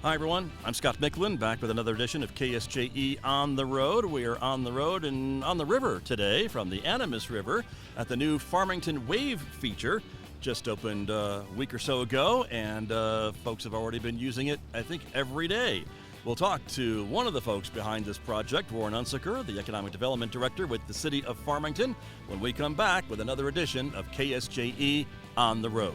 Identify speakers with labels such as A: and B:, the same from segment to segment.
A: Hi, everyone. I'm Scott Michlin, back with another edition of KSJE On the Road. We are on the road and on the river today from the Animas River at the new Farmington Wave feature. Just opened a week or so ago, and folks have already been using it, I think, every day. We'll talk to one of the folks behind this project, Warren Unsicker, the Economic Development Director with the City of Farmington, when we come back with another edition of KSJE On the Road.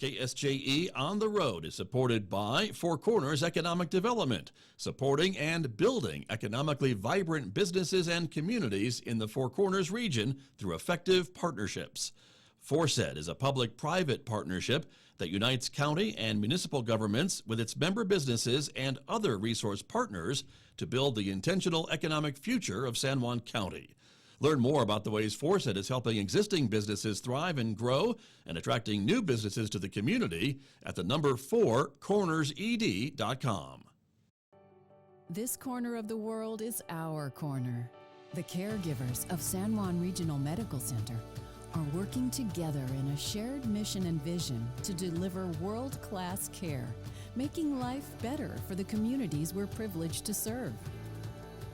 A: KSJE On the Road is supported by Four Corners Economic Development, supporting and building economically vibrant businesses and communities in the Four Corners region through effective partnerships. FORSET is a public-private partnership that unites county and municipal governments with its member businesses and other resource partners to build the intentional economic future of San Juan County. Learn more about the ways FORSET is helping existing businesses thrive and grow and attracting new businesses to the community at the number 4cornersed.com.
B: This corner of the world is our corner. The caregivers of San Juan Regional Medical Center are working together in a shared mission and vision to deliver world-class care, making life better for the communities we're privileged to serve.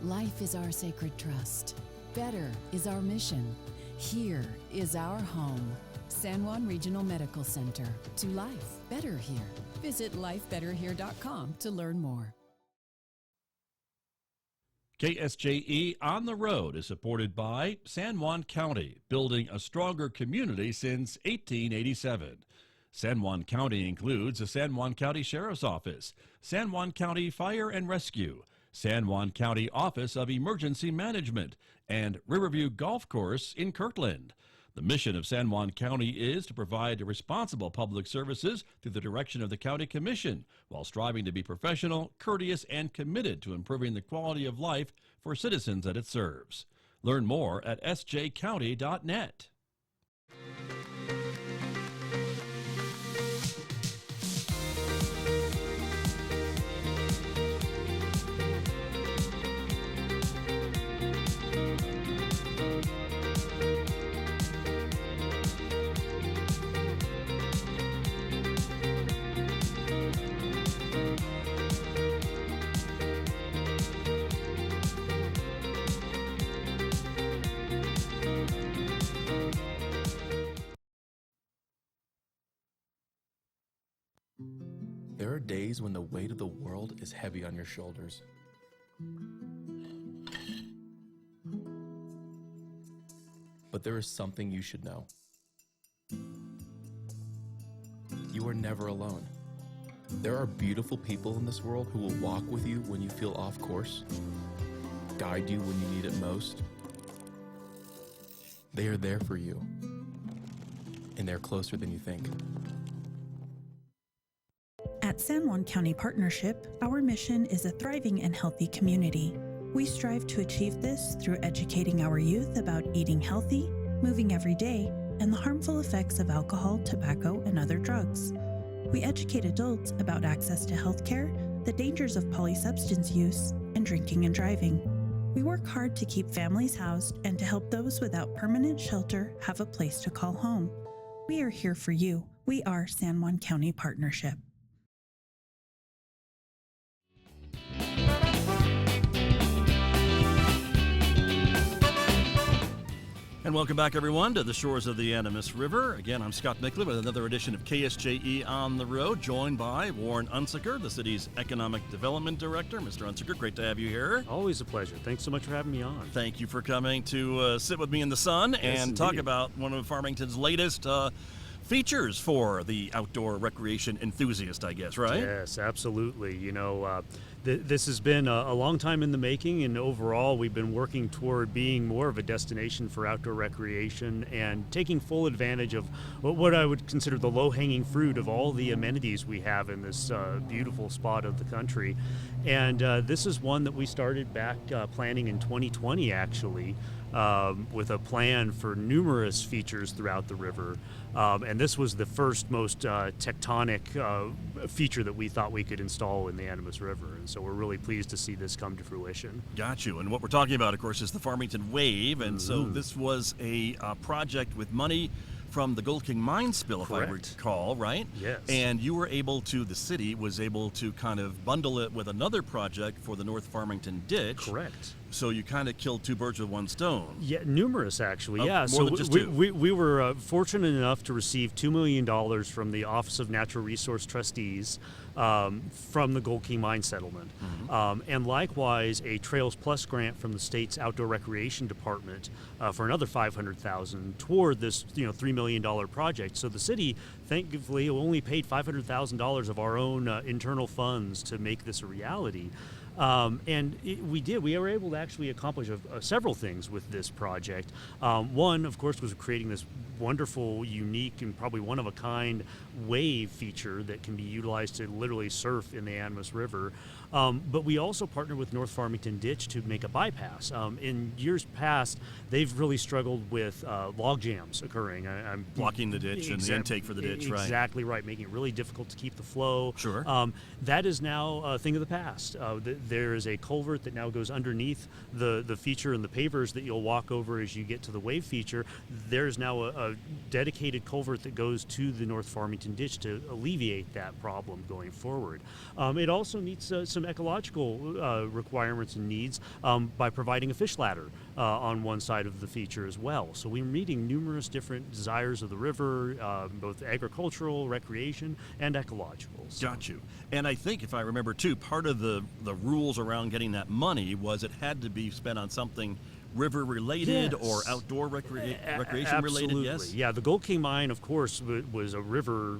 B: Life is our sacred trust. Better is our mission. Here is our home. San Juan Regional Medical Center. To life better here. Visit lifebetterhere.com to learn more.
A: KSJE On the Road is supported by San Juan County, building a stronger community since 1887. San Juan County includes the San Juan County Sheriff's Office, San Juan County Fire and Rescue, San Juan County Office of Emergency Management, and Riverview Golf Course in Kirtland. The mission of San Juan County is to provide responsible public services through the direction of the County Commission, while striving to be professional, courteous, and committed to improving the quality of life for citizens that it serves. Learn more at sjcounty.net.
C: There are days when the weight of the world is heavy on your shoulders. But there is something you should know. You are never alone. There are beautiful people in this world who will walk with you when you feel off course, guide you when you need it most. They are there for you, and they're closer than you think.
D: At San Juan County Partnership, our mission is a thriving and healthy community. We strive to achieve this through educating our youth about eating healthy, moving every day, and the harmful effects of alcohol, tobacco, and other drugs. We educate adults about access to health care, the dangers of polysubstance use, and drinking and driving. We work hard to keep families housed and to help those without permanent shelter have a place to call home. We are here for you. We are San Juan County Partnership.
A: And welcome back, everyone, to the shores of the Animas River. Again, I'm Scott Michlin with another edition of KSJE On the Road, joined by Warren Unsicker, the city's Economic Development Director. Mr. Unsicker, great to have you here.
E: Always a pleasure. Thanks so much for having me on.
A: Thank you for coming to sit with me in the sun and talk about one of Farmington's latest features for the outdoor recreation enthusiast, I guess, right?
E: Yes, absolutely. This has been a long time in the making, and overall we've been working toward being more of a destination for outdoor recreation and taking full advantage of what I would consider the low-hanging fruit of all the amenities we have in this beautiful spot of the country. And this is one that we started back planning in 2020, actually, with a plan for numerous features throughout the river. And this was the first most tectonic feature that we thought we could install in the Animas River. And so we're really pleased to see this come to fruition.
A: Got you. And what we're talking about, of course, is the Farmington Wave. And so this was a project with money from the Gold King mine spill, if I recall, right?
E: Yes.
A: And you were able to, the city was able to kind of bundle it with another project for the North Farmington Ditch.
E: Correct.
A: So you kind of killed two birds with one stone.
E: Yeah, numerous actually.
A: Oh,
E: Yeah,
A: more
E: so
A: than just two.
E: we were fortunate enough to receive $2 million from the Office of Natural Resource Trustees from the Gold King Mine Settlement, and likewise a Trails Plus grant from the state's Outdoor Recreation Department for another $500,000 toward this $3 million project. So the city, thankfully, only paid $500,000 of our own internal funds to make this a reality. We were able to actually accomplish several things with this project. One, of course, was creating this wonderful, unique, and probably one-of-a-kind wave feature that can be utilized to literally surf in the Animas River. But we also partnered with North Farmington Ditch to make a bypass. In years past, they've really struggled with log jams occurring. I'm
A: Blocking the ditch and the intake for the ditch, right?
E: Exactly right, making it really difficult to keep the flow.
A: Sure.
E: That is now a thing of the past. There is a culvert that now goes underneath the feature and the pavers that you'll walk over as you get to the wave feature. There's now a dedicated culvert that goes to the North Farmington Ditch to alleviate that problem going forward. It also meets some ecological requirements and needs by providing a fish ladder on one side of the feature as well. So we're meeting numerous different desires of the river, both agricultural, recreation, and ecological. So.
A: Got you. And I think, if I remember too, part of the rules around getting that money was it had to be spent on something river related or outdoor recreation related. Yes.
E: Yeah, the Gold King mine, of course, was a river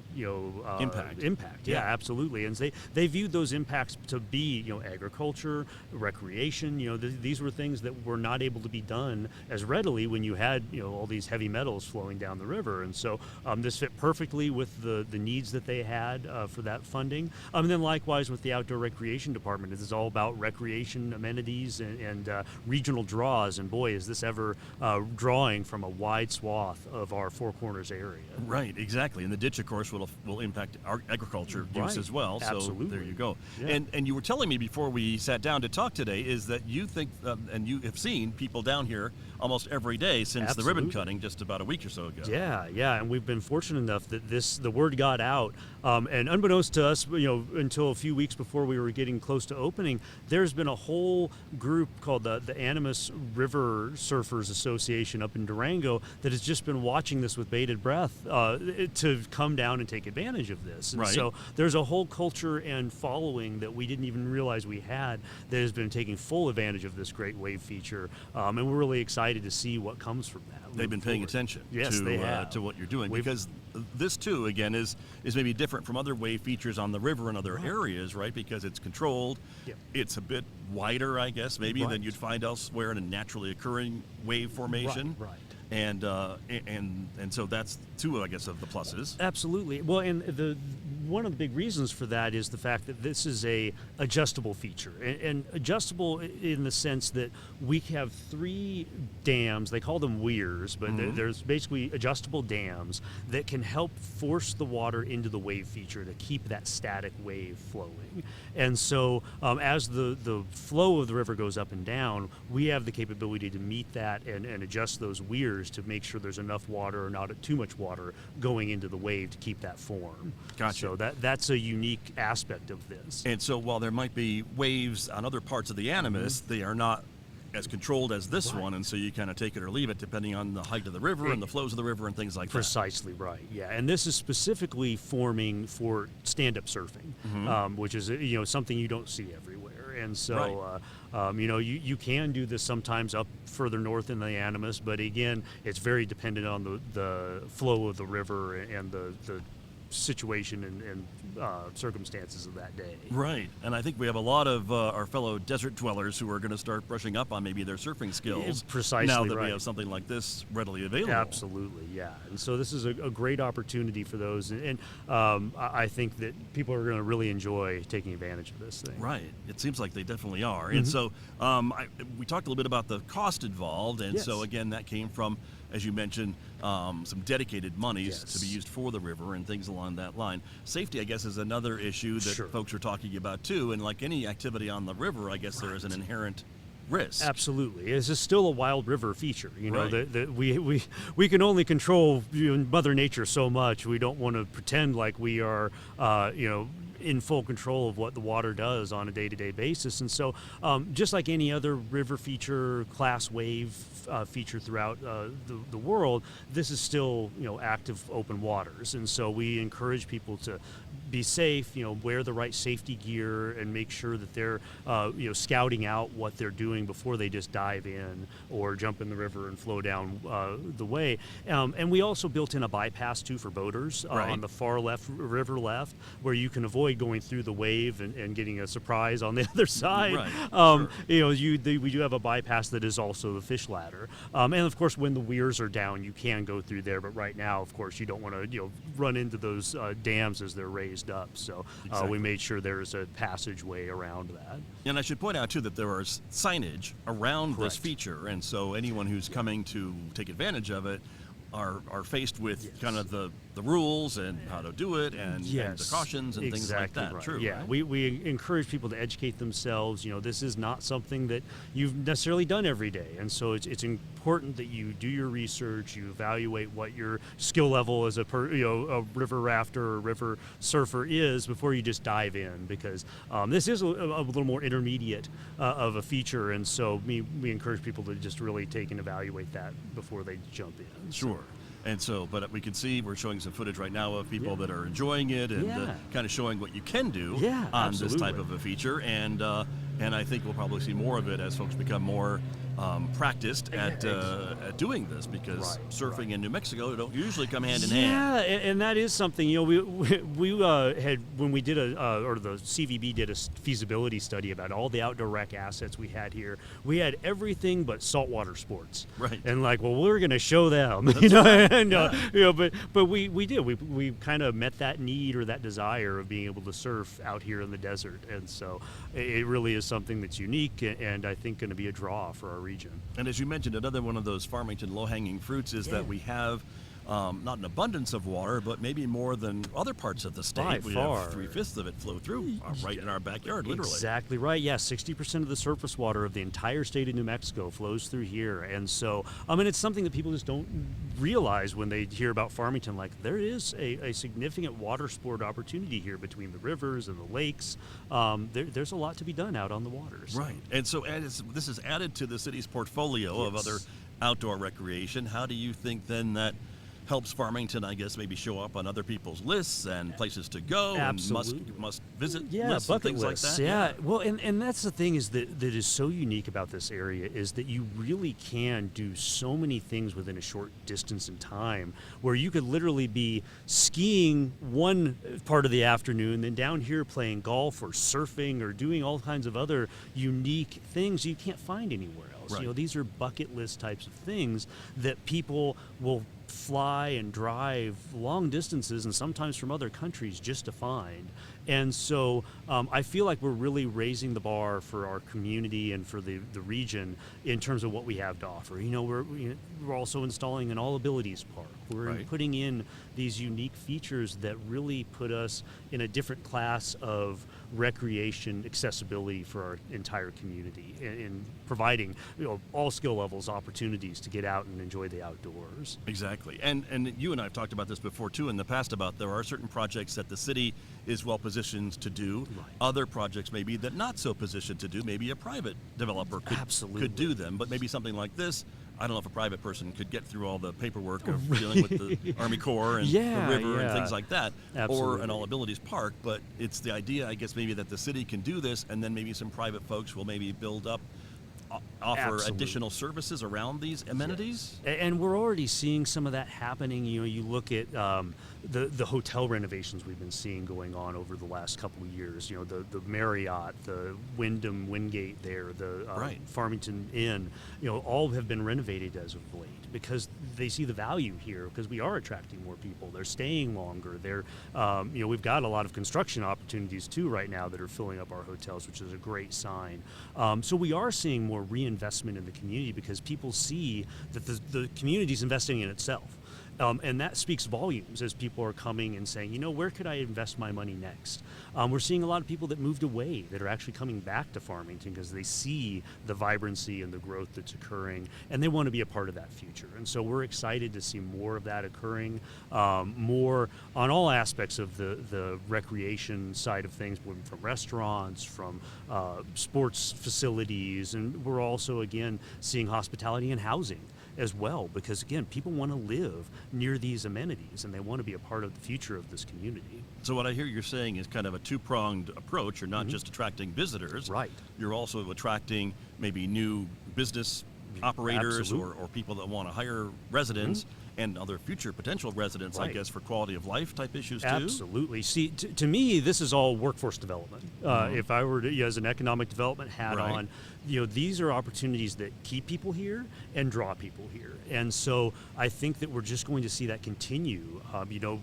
A: impact.
E: Yeah, absolutely. And they viewed those impacts to be agriculture, recreation. These were things that were not able to be done as readily when you had all these heavy metals flowing down the river. And so this fit perfectly with the needs that they had for that funding. And then likewise with the Outdoor Recreation Department, it is all about recreation amenities and regional draws. And boy, is this ever drawing from a wide swath of our Four Corners area.
A: Right, exactly. And the ditch, of course, will impact our agriculture use as well.
E: Absolutely.
A: So there you go.
E: Yeah.
A: And you were telling me before we sat down to talk today is that you think, and you have seen people down here almost every day since the ribbon cutting just about a week or so ago.
E: Yeah, and we've been fortunate enough that the word got out, and unbeknownst to us, until a few weeks before we were getting close to opening, there's been a whole group called the Animas River Surfers Association up in Durango that has just been watching this with bated breath to come down and take advantage of this. And so there's a whole culture and following that we didn't even realize we had that has been taking full advantage of this great wave feature, and we're really excited to see what comes from that.
A: They've been paying attention to what you're doing, because this too, again, is maybe different from other wave features on the river and other areas, right? Because it's controlled.
E: Yep.
A: It's a bit wider, I guess, maybe than you'd find elsewhere in a naturally occurring wave formation.
E: Right.
A: And so that's two, I guess, of the pluses.
E: Absolutely. Well, and one of the big reasons for that is the fact that this is a adjustable feature, and adjustable in the sense that we have 3 dams. They call them weirs, but there's basically adjustable dams that can help force the water into the wave feature to keep that static wave flowing. And so as the flow of the river goes up and down, we have the capability to meet that and adjust those weirs to make sure there's enough water or not too much water going into the wave to keep that form.
A: Gotcha.
E: So that's a unique aspect of this.
A: And so while there might be waves on other parts of the Animas, they are not as controlled as this one, and so you kind of take it or leave it depending on the height of the river and the flows of the river and things like that.
E: Precisely right, yeah. And this is specifically forming for stand-up surfing, which is something you don't see everywhere. And so, you can do this sometimes up further north in the Animas, but again, it's very dependent on the flow of the river and the situation and circumstances of that day.
A: Right, and I think we have a lot of our fellow desert dwellers who are going to start brushing up on maybe their surfing skills.
E: Precisely
A: now that
E: right.
A: we have something like this readily available.
E: Absolutely, yeah. And so this is a great opportunity for those, and I think that people are going to really enjoy taking advantage of this thing.
A: Right, it seems like they definitely are.
E: Mm-hmm.
A: And so we talked a little bit about the cost involved, and so again, that came from, as you mentioned, some dedicated monies to be used for the river and things along that line. Safety, I guess, is another issue that folks are talking about too. And like any activity on the river, I guess there is an inherent risk.
E: Absolutely, this is still a wild river feature. You know, we can only control Mother Nature so much. We don't want to pretend like we are, in full control of what the water does on a day-to-day basis. And so just like any other river feature, class wave feature throughout the world, this is still active open waters. And so we encourage people to be safe, wear the right safety gear, and make sure that they're scouting out what they're doing before they just dive in or jump in the river and flow down the way. And we also built in a bypass too for boaters on the far left, river left, where you can avoid going through the wave and getting a surprise on the other side. We do have a bypass that is also the fish ladder. And of course, when the weirs are down, you can go through there. But right now, of course, you don't want to run into those dams as they're raised up. So we made sure there is a passageway around that.
A: And I should point out too that there is signage around this feature, and so anyone who's coming to take advantage of it are faced with kind of the rules and how to do it and the cautions and things like that.
E: Right.
A: True.
E: Yeah,
A: right?
E: we encourage people to educate themselves. This is not something that you've necessarily done every day, and so it's important that you do your research, you evaluate what your skill level as a river rafter or river surfer is before you just dive in, because this is a little more intermediate of a feature, and so we encourage people to just really take and evaluate that before they jump in.
A: Sure. And so, but we can see, we're showing some footage right now of people that are enjoying it and kind of showing what you can do on this type of a feature. And I think we'll probably see more of it as folks become more practiced at doing this, because surfing in New Mexico don't usually come hand in hand.
E: Yeah, and that is something, we had, when we did or the CVB did a feasibility study about all the outdoor rec assets we had here, we had everything but saltwater sports.
A: Right.
E: And we're going to show them, but we did. We kind of met that need or that desire of being able to surf out here in the desert. And so it really is something that's unique and I think going to be a draw for our region. And
A: as you mentioned, another one of those Farmington low-hanging fruits is that we have not an abundance of water, but maybe more than other parts of the state. We have 3/5 of it flow through right in our backyard, literally.
E: Exactly right. Yeah, 60% of the surface water of the entire state of New Mexico flows through here. And so, it's something that people just don't realize when they hear about Farmington. Like, there is a significant water sport opportunity here between the rivers and the lakes. There's a lot to be done out on the waters.
A: Right. And so this is added to the city's portfolio of other outdoor recreation. How do you think then that helps Farmington, I guess, maybe show up on other people's lists and places to go and must visit lists and things like that?
E: Yeah, well, and that's the thing is that is so unique about this area is that you really can do so many things within a short distance in time, where you could literally be skiing one part of the afternoon, then down here playing golf or surfing or doing all kinds of other unique things you can't find anywhere else.
A: Right.
E: These are bucket list types of things that people will fly and drive long distances and sometimes from other countries just to find. And so I feel like we're really raising the bar for our community and for the region in terms of what we have to offer. We're also installing an all abilities park. We're putting in these unique features that really put us in a different class of recreation accessibility for our entire community in providing all skill levels opportunities to get out and enjoy the outdoors.
A: Exactly. And you and I have talked about this before too in the past, about there are certain projects that the city is well positioned to do, other projects maybe that not so positioned to do. Maybe a private developer could do them, but maybe something like this
F: I don't know if a private person could get through all the paperwork of dealing with the Army Corps and the river and things like that, or an all-abilities park, but it's the idea, I guess, maybe that the city can do this, and then maybe some private folks will maybe build up, offer additional services around these amenities.
E: And we're already seeing some of that happening. You know, you look at the hotel renovations we've been seeing going on over the last couple of years. You know, the Marriott, the Wyndham Wingate there, the Farmington Inn, you know, all have been renovated as of late because they see the value here, because we are attracting more people. They're staying longer. They're, you know, we've got a lot of construction opportunities too right now that are filling up our hotels, which is a great sign. So we are seeing more reinvestment in the community because people see that the community is investing in itself. And that speaks volumes as people are coming and saying, you know, where could I invest my money next? We're seeing a lot of people that moved away that are actually coming back to Farmington because they see the vibrancy and the growth that's occurring, and they want to be a part of that future. And so we're excited to see more of that occurring, more on all aspects of the recreation side of things, from restaurants, from sports facilities, and we're also, again, seeing hospitality and housing as well, because again, people want to live near these amenities and they want to be a part of the future of this community.
F: So what I hear you're saying is kind of a two-pronged approach. You're not just attracting visitors,
E: right?
F: You're also attracting maybe new business operators or people that want to hire residents and other future potential residents, I guess, for quality of life type issues too.
E: Absolutely. See, to me, this is all workforce development. If I were to, you know, as an economic development hat on, you know, these are opportunities that keep people here and draw people here. And so I think that we're just going to see that continue. You know,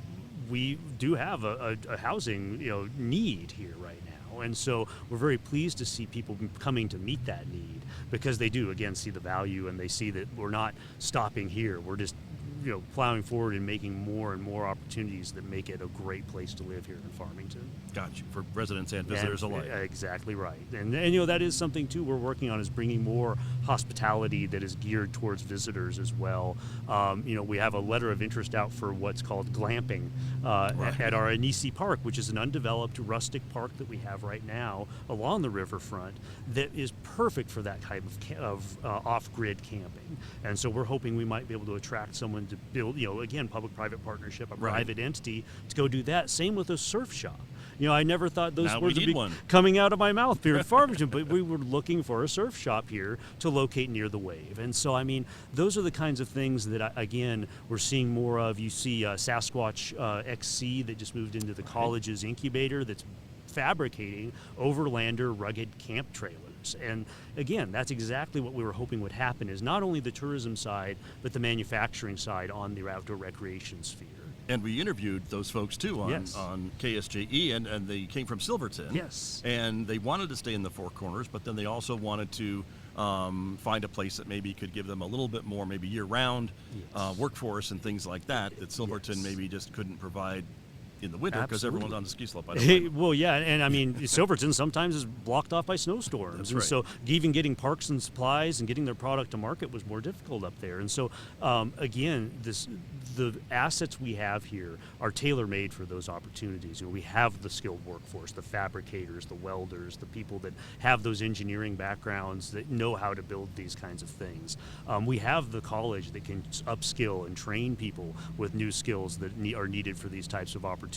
E: we do have a housing, you know, need here right now. And so we're very pleased to see people coming to meet that need, because they do, again, see the value, and they see that we're not stopping here. We're just, you know, plowing forward and making more and more opportunities that make it a great place to live here in Farmington.
F: Got you, for residents and visitors alike.
E: Exactly right. And you know, that is something too we're working on, is bringing more hospitality that is geared towards visitors as well. You know, we have a letter of interest out for what's called glamping at our Anisi Park, which is an undeveloped rustic park that we have right now along the riverfront that is perfect for that type of off-grid camping. And so we're hoping we might be able to attract someone to build, you know, again, public-private partnership, a private entity to go do that. Same with a surf shop. You know, I never thought those words would be coming out of my mouth here at Farmington, but we were looking for a surf shop here to locate near the wave. And so, I mean, those are the kinds of things that, again, we're seeing more of. You see Sasquatch XC that just moved into the college's incubator that's fabricating overlander rugged camp trailers. And again, that's exactly what we were hoping would happen, is not only the tourism side, but the manufacturing side on the outdoor recreation sphere.
F: And we interviewed those folks too on KSJE, and they came from Silverton.
E: Yes.
F: And they wanted to stay in the Four Corners, but then they also wanted to find a place that maybe could give them a little bit more, maybe year-round workforce and things like that Silverton maybe just couldn't provide in the winter, because everyone's on the ski slope.
E: Well, yeah, and I mean, Silverton sometimes is blocked off by snowstorms.
F: That's
E: and
F: right.
E: So even getting parks and supplies and getting their product to market was more difficult up there. And so, again, the assets we have here are tailor-made for those opportunities. You know, we have the skilled workforce, the fabricators, the welders, the people that have those engineering backgrounds that know how to build these kinds of things. We have the college that can upskill and train people with new skills that are needed for these types of opportunities.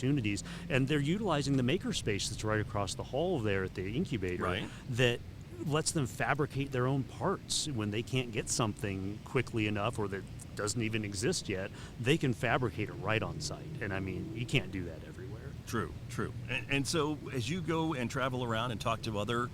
E: And they're utilizing the makerspace that's right across the hall there at the incubator that lets them fabricate their own parts when they can't get something quickly enough, or that doesn't even exist yet. They can fabricate it right on site. And I mean, you can't do that everywhere.
F: True. And so as you go and travel around and talk to other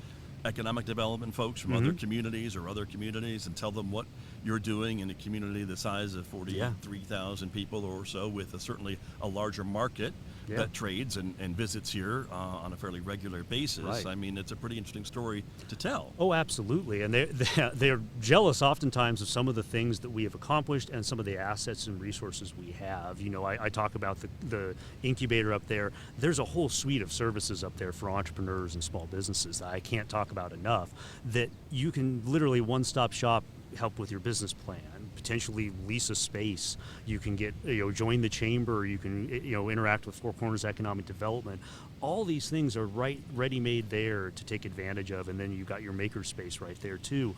F: economic development folks from other communities and tell them what you're doing in a community the size of 43,000 people or so, with certainly a larger market that trades and visits here on a fairly regular basis. I mean, it's a pretty interesting story to tell.
E: Oh, absolutely. And they're jealous oftentimes of some of the things that we have accomplished and some of the assets and resources we have. You know, I talk about the incubator up there. There's a whole suite of services up there for entrepreneurs and small businesses that I can't talk about enough, that you can literally one-stop shop, help with your business plan, potentially lease a space. You can get, join the chamber. You can, interact with Four Corners Economic Development. All these things are ready-made there to take advantage of, and then you've got your maker space right there too.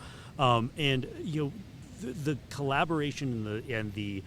E: the collaboration and the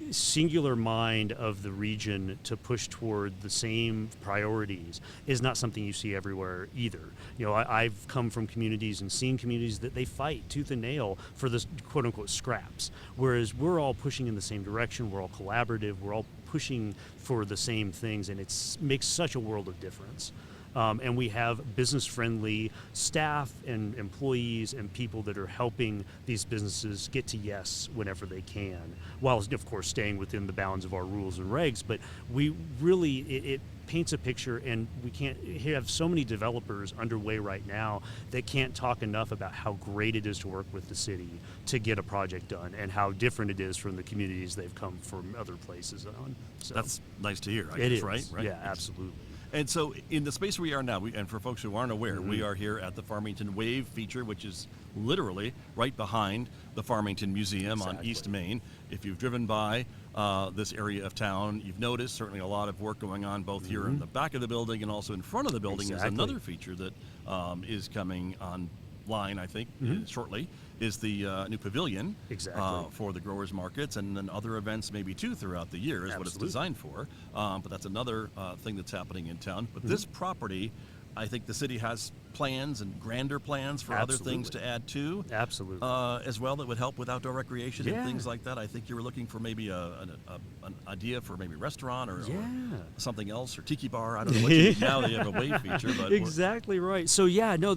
E: singular mind of the region to push toward the same priorities is not something you see everywhere either. You know, I've come from communities and seen communities that they fight tooth and nail for this quote unquote scraps, whereas we're all pushing in the same direction, we're all collaborative, we're all pushing for the same things, and it makes such a world of difference. And we have business-friendly staff and employees and people that are helping these businesses get to yes whenever they can, while, of course, staying within the bounds of our rules and regs. But we really, it paints a picture, and we can't have so many developers underway right now that can't talk enough about how great it is to work with the city to get a project done, and how different it is from the communities they've come from other places on. So
F: that's nice to hear, I
E: it
F: guess,
E: is.
F: right?
E: Yeah, absolutely.
F: And so in the space we are now, and for folks who aren't aware, we are here at the Farmington Wave feature, which is literally right behind the Farmington Museum on East Main. If you've driven by this area of town, you've noticed certainly a lot of work going on both here in the back of the building and also in front of the building. Is another feature that is coming online, I think, shortly, is the new pavilion for the growers markets, and then other events maybe too throughout the year is what it's designed for. But that's another thing that's happening in town. But this property, I think the city has plans and grander plans for other things to add to.
E: Absolutely.
F: As well, that would help with outdoor recreation and things like that. I think you were looking for maybe an idea for maybe a restaurant or something else, or tiki bar. I don't know what you need now. They have a wave feature. But
E: exactly right. So yeah, no,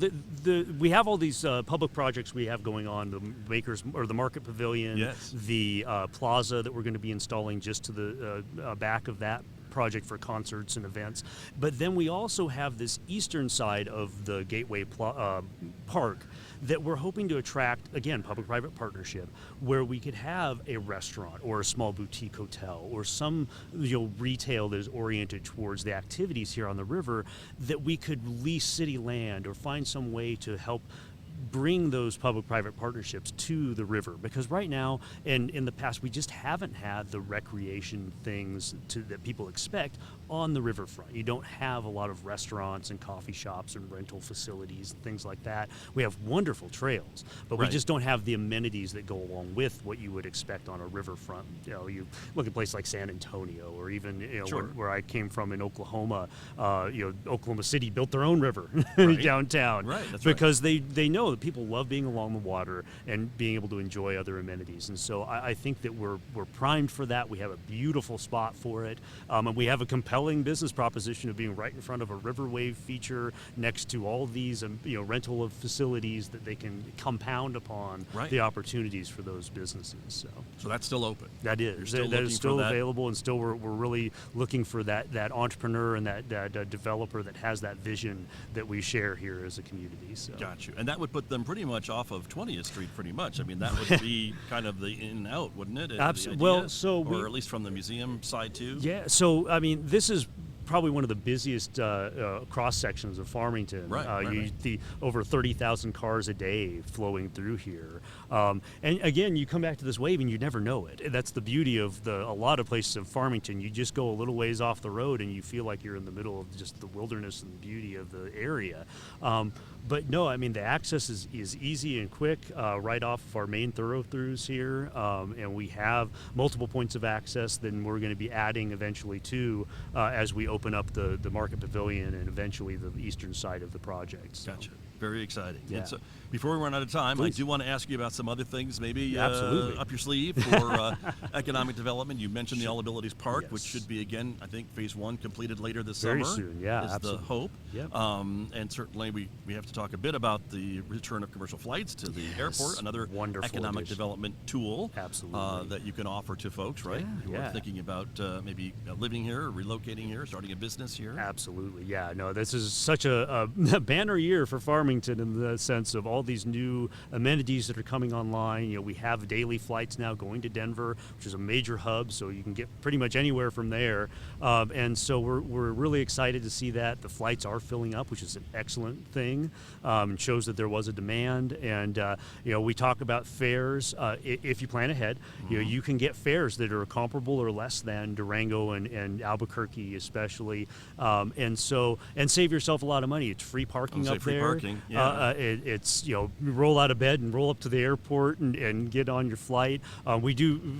E: we have all these public projects we have going on. The Makers or the Market Pavilion, the plaza that we're going to be installing just to the back of that project for concerts and events. But then we also have this eastern side of the Gateway Park that we're hoping to attract, again, public-private partnership, where we could have a restaurant or a small boutique hotel or some retail that is oriented towards the activities here on the river, that we could lease city land or find some way to help bring those public-private partnerships to the river, because right now and in the past we just haven't had the recreation things that people expect on the riverfront. You don't have a lot of restaurants and coffee shops and rental facilities and things like that. We have wonderful trails, but we just don't have the amenities that go along with what you would expect on a riverfront. You look at a place like San Antonio, or even where I came from in Oklahoma. Oklahoma City built their own river downtown, because they know that people love being along the water and being able to enjoy other amenities. And so I think that we're primed for that. We have a beautiful spot for it, and we have a compelling business proposition of being right in front of a river wave feature next to all these rental of facilities that they can compound upon the opportunities for those businesses. So that's still open. That is. That is still available, and still we're really looking for that entrepreneur and that developer that has that vision that we share here as a community. So.
F: Got you. And that would put them pretty much off of 20th Street, pretty much. I mean, that would be kind of the in and out, wouldn't it?
E: Absolutely. Well,
F: or at least from the museum side too.
E: Yeah. So I mean, this is probably one of the busiest cross sections of Farmington. The over 30,000 cars a day flowing through here. And again, you come back to this wave and you never know it. That's the beauty of a lot of places in Farmington. You just go a little ways off the road and you feel like you're in the middle of just the wilderness and beauty of the area. But no, I mean, the access is easy and quick right off of our main thoroughfares here. And we have multiple points of access. Then we're going to be adding eventually too as we open up the Market Pavilion and eventually the eastern side of the project. So.
F: Gotcha. Very exciting. Yeah. And so before we run out of time,
E: Please.
F: I do want to ask you about some other things maybe
E: Absolutely.
F: Up your sleeve for economic development. You mentioned the All Abilities Park, which should be, again, I think, phase 1 completed later this
E: Very
F: summer.
E: soon, yeah.
F: Is
E: absolutely.
F: the hope.
E: Yep.
F: And certainly we have to talk a bit about the return of commercial flights to the airport, another
E: wonderful
F: economic
E: addition.
F: development tool
E: Absolutely.
F: that you can offer to folks, right? Who are thinking about maybe living here or relocating here, starting a business here.
E: Absolutely, yeah. No, this is such a banner year for Farmington in the sense of all these new amenities that are coming online. We have daily flights now going to Denver, which is a major hub, so you can get pretty much anywhere from there. And so we're really excited to see that. The flights are filling up, which is an excellent thing. It shows that there was a demand. And, we talk about fares. If you plan ahead, you can get fares that are comparable or less than Durango and Albuquerque especially. And save yourself a lot of money. It's free parking up there.
F: morning. Yeah.
E: It's you roll out of bed and roll up to the airport and get on your flight. We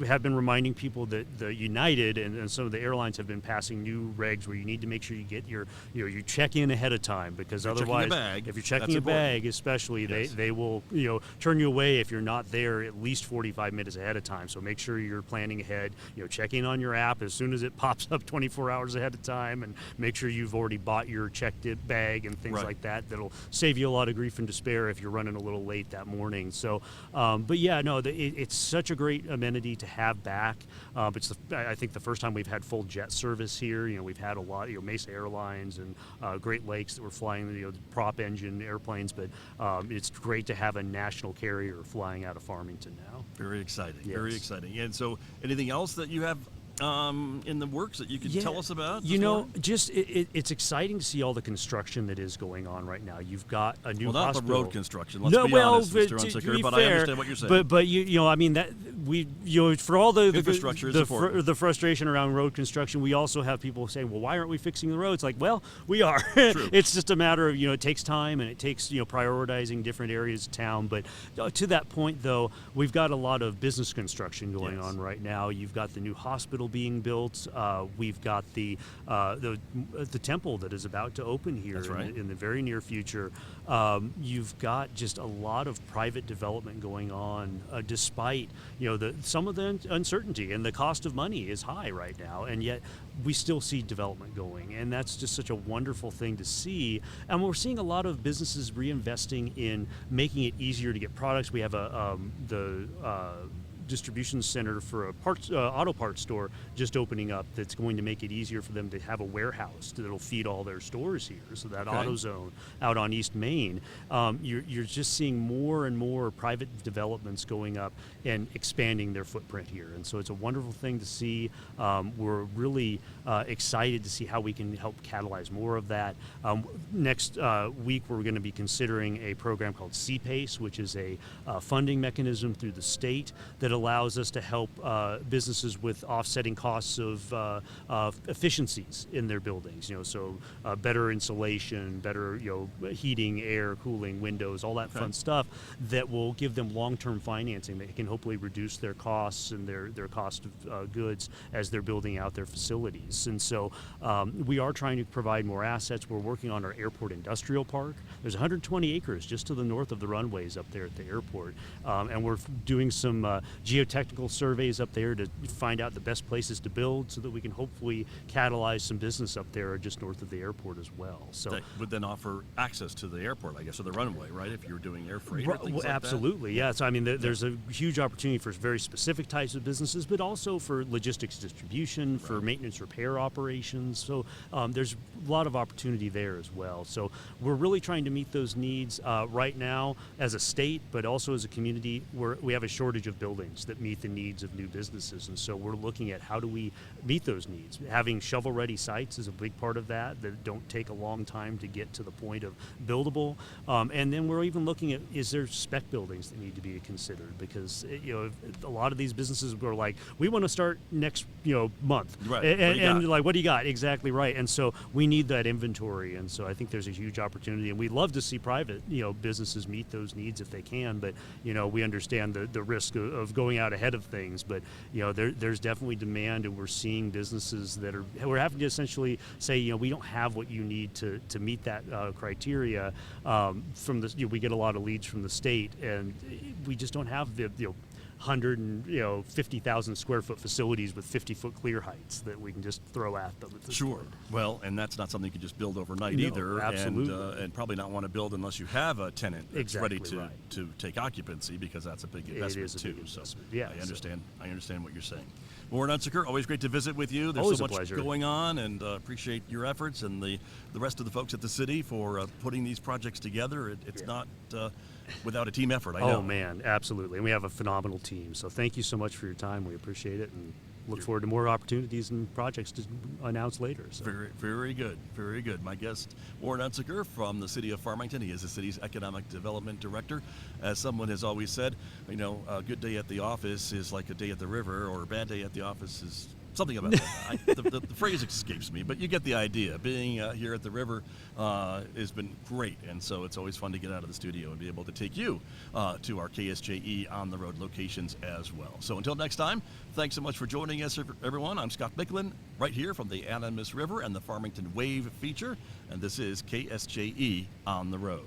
E: have been reminding people that the United and some of the airlines have been passing new regs where you need to make sure you get you check in ahead of time, because otherwise, if you're checking a bag, especially, they will turn you away if you're not there at least 45 minutes ahead of time. So make sure you're planning ahead. Check in on your app as soon as it pops up 24 hours ahead of time, and make sure you've already bought your checked it bag and things like that. That'll save you a lot of grief and despair if you're running a little late that morning. So, but yeah, no, it's such a great amenity to have back. I think the first time we've had full jet service here. We've had a lot, Mesa Airlines and Great Lakes that were flying the prop engine airplanes, but it's great to have a national carrier flying out of Farmington now.
F: Very exciting.
E: Yes.
F: Very exciting. And so, anything else that you have in the works that you can tell us about?
E: It's exciting to see all the construction that is going on right now. You've got a new hospital.
F: Not the road construction. Let's be honest, Mr. Unsicker, but I understand what you're saying.
E: But for all the
F: infrastructure is important.
E: The frustration around road construction, we also have people saying, well, why aren't we fixing the roads? Like, well, we are.
F: True.
E: It's just a matter of it takes time, and it takes prioritizing different areas of town. But to that point, though, we've got a lot of business construction going on right now. You've got the new hospital being built. We've got the temple that is about to open here in the very near future. You've got just a lot of private development going on, despite some of the uncertainty, and the cost of money is high right now, and yet we still see development going, and that's just such a wonderful thing to see. And we're seeing a lot of businesses reinvesting in making it easier to get products. We have the distribution center for a auto parts store just opening up that's going to make it easier for them to have a warehouse that'll feed all their stores here. So that AutoZone out on East Main, you're just seeing more and more private developments going up and expanding their footprint here. And so it's a wonderful thing to see. We're really excited to see how we can help catalyze more of that. Next week, we're going to be considering a program called CPACE, which is a funding mechanism through the state that allows us to help businesses with offsetting costs of efficiencies in their buildings. So better insulation, better heating, air, cooling, windows, all that fun stuff that will give them long-term financing that can hopefully reduce their costs and their cost of goods as they're building out their facilities. And so we are trying to provide more assets. We're working on our airport industrial park. There's 120 acres just to the north of the runways up there at the airport, and we're doing some geotechnical surveys up there to find out the best places to build so that we can hopefully catalyze some business up there just north of the airport as well. So
F: that would then offer access to the airport, I guess, or the runway, right? If you're doing air freight or things like
E: absolutely,
F: that?
E: Yeah. So, I mean, there's a huge opportunity for very specific types of businesses, but also for logistics distribution, for maintenance repair operations. So there's a lot of opportunity there as well. So we're really trying to meet those needs right now as a state, but also as a community. We have a shortage of buildings that meet the needs of new businesses, and so we're looking at how do we meet those needs. Having shovel-ready sites is a big part of that don't take a long time to get to the point of buildable, and then we're even looking at, is there spec buildings that need to be considered, because a lot of these businesses were like, we want to start next month, and like, what do you got? Exactly right. And so we need that inventory, and so I think there's a huge opportunity, and we'd love to see private businesses meet those needs if they can, but we understand the risk of going out ahead of things, but there's definitely demand, and we're seeing businesses that we're having to essentially say, we don't have what you need to meet that criteria. We get a lot of leads from the state, and we just don't have the 150,000 square foot facilities with 50-foot clear heights that we can just throw at them.
F: Sure. Well, and that's not something you can just build overnight either.
E: Absolutely.
F: And probably not want to build unless you have a tenant that's ready to
E: right.
F: to take occupancy, because that's a big investment
E: it is a
F: too.
E: big investment.
F: So
E: yeah,
F: I understand. I understand what you're saying. Warren Unsicker, always great to visit with you. There's
E: always
F: so
E: a
F: much
E: pleasure.
F: going on, and appreciate your efforts and the rest of the folks at the city for putting these projects together. It's not without a team effort, I know.
E: Oh, man, absolutely. And we have a phenomenal team. So thank you so much for your time. We appreciate it, and look forward to more opportunities and projects to announce later. So.
F: Very, very good. Very good. My guest, Warren Unsicker from the city of Farmington. He is the city's Economic Development Director. As someone has always said, a good day at the office is like a day at the river, or a bad day at the office is Something about that. The phrase escapes me, but you get the idea. Being here at the river has been great, and so it's always fun to get out of the studio and be able to take you to our KSJE on the road locations as well. So until next time, thanks so much for joining us, everyone. I'm Scott Michlin, right here from the Animas River and the Farmington Wave feature, and this is KSJE on the road.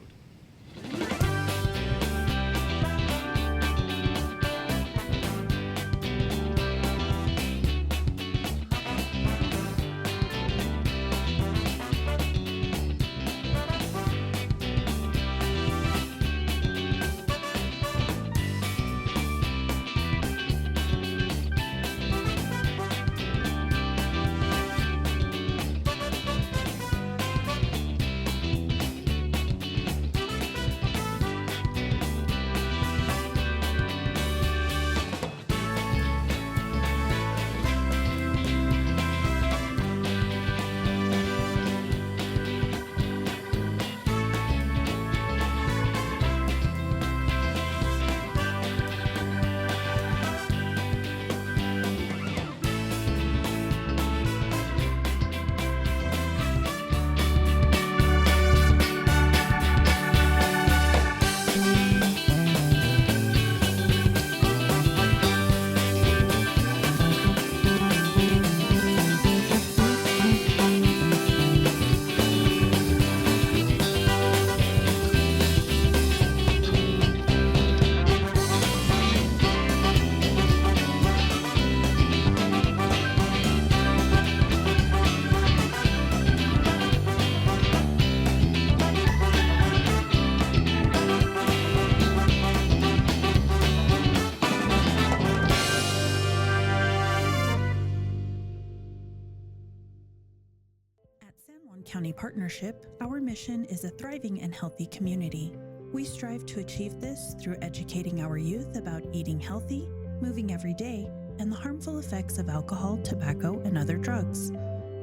D: County Partnership, our mission is a thriving and healthy community. We strive to achieve this through educating our youth about eating healthy, moving every day, and the harmful effects of alcohol, tobacco, and other drugs.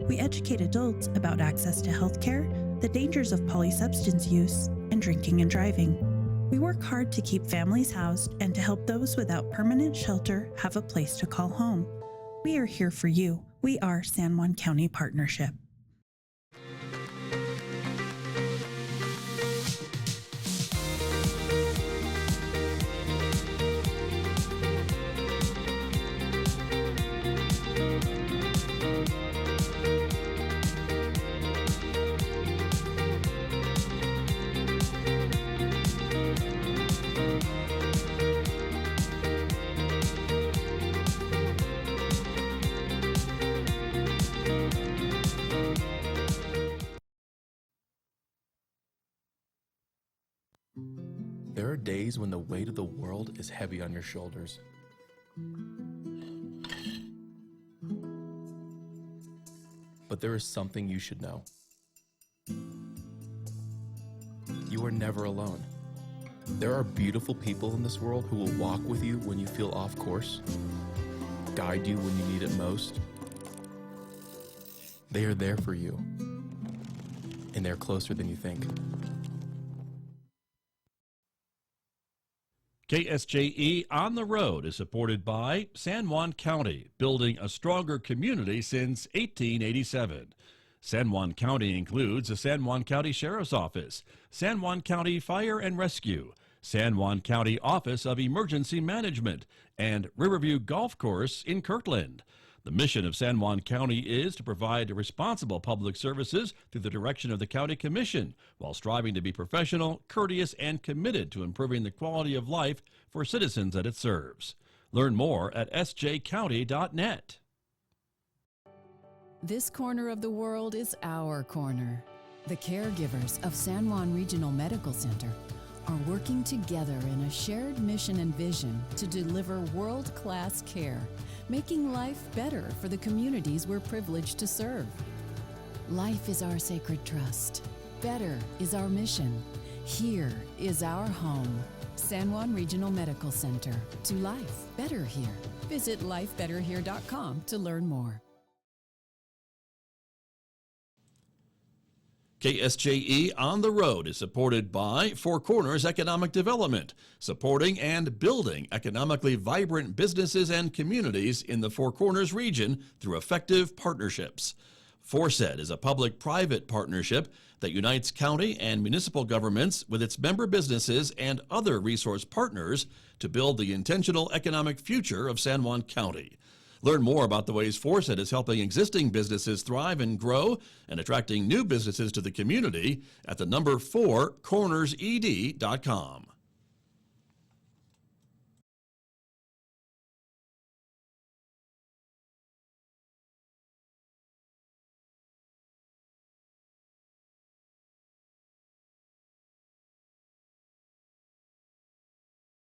D: We educate adults about access to health care, the dangers of polysubstance use, and drinking and driving. We work hard to keep families housed and to help those without permanent shelter have a place to call home. We are here for you. We are San Juan County Partnership.
C: There are days when the weight of the world is heavy on your shoulders. But there is something you should know. You are never alone. There are beautiful people in this world who will walk with you when you feel off course, guide you when you need it most. They are there for you, and they're closer than you think.
A: KSJE On the Road is supported by San Juan County, building a stronger community since 1887. San Juan County includes the San Juan County Sheriff's Office, San Juan County Fire and Rescue, San Juan County Office of Emergency Management, and Riverview Golf Course in Kirtland. The mission of San Juan County is to provide responsible public services through the direction of the County Commission, while striving to be professional, courteous, and committed to improving the quality of life for citizens that it serves. Learn more at sjcounty.net.
B: This corner of the world is our corner. The caregivers of San Juan Regional Medical Center are working together in a shared mission and vision to deliver world-class care, making life better for the communities we're privileged to serve. Life is our sacred trust. Better is our mission. Here is our home. San Juan Regional Medical Center. To life better here. Visit lifebetterhere.com to learn more.
A: KSJE On the Road is supported by Four Corners Economic Development, supporting and building economically vibrant businesses and communities in the Four Corners region through effective partnerships. FORSET is a public-private partnership that unites county and municipal governments with its member businesses and other resource partners to build the intentional economic future of San Juan County. Learn more about the ways FORSET is helping existing businesses thrive and grow and attracting new businesses to the community at the number 4cornersed.com.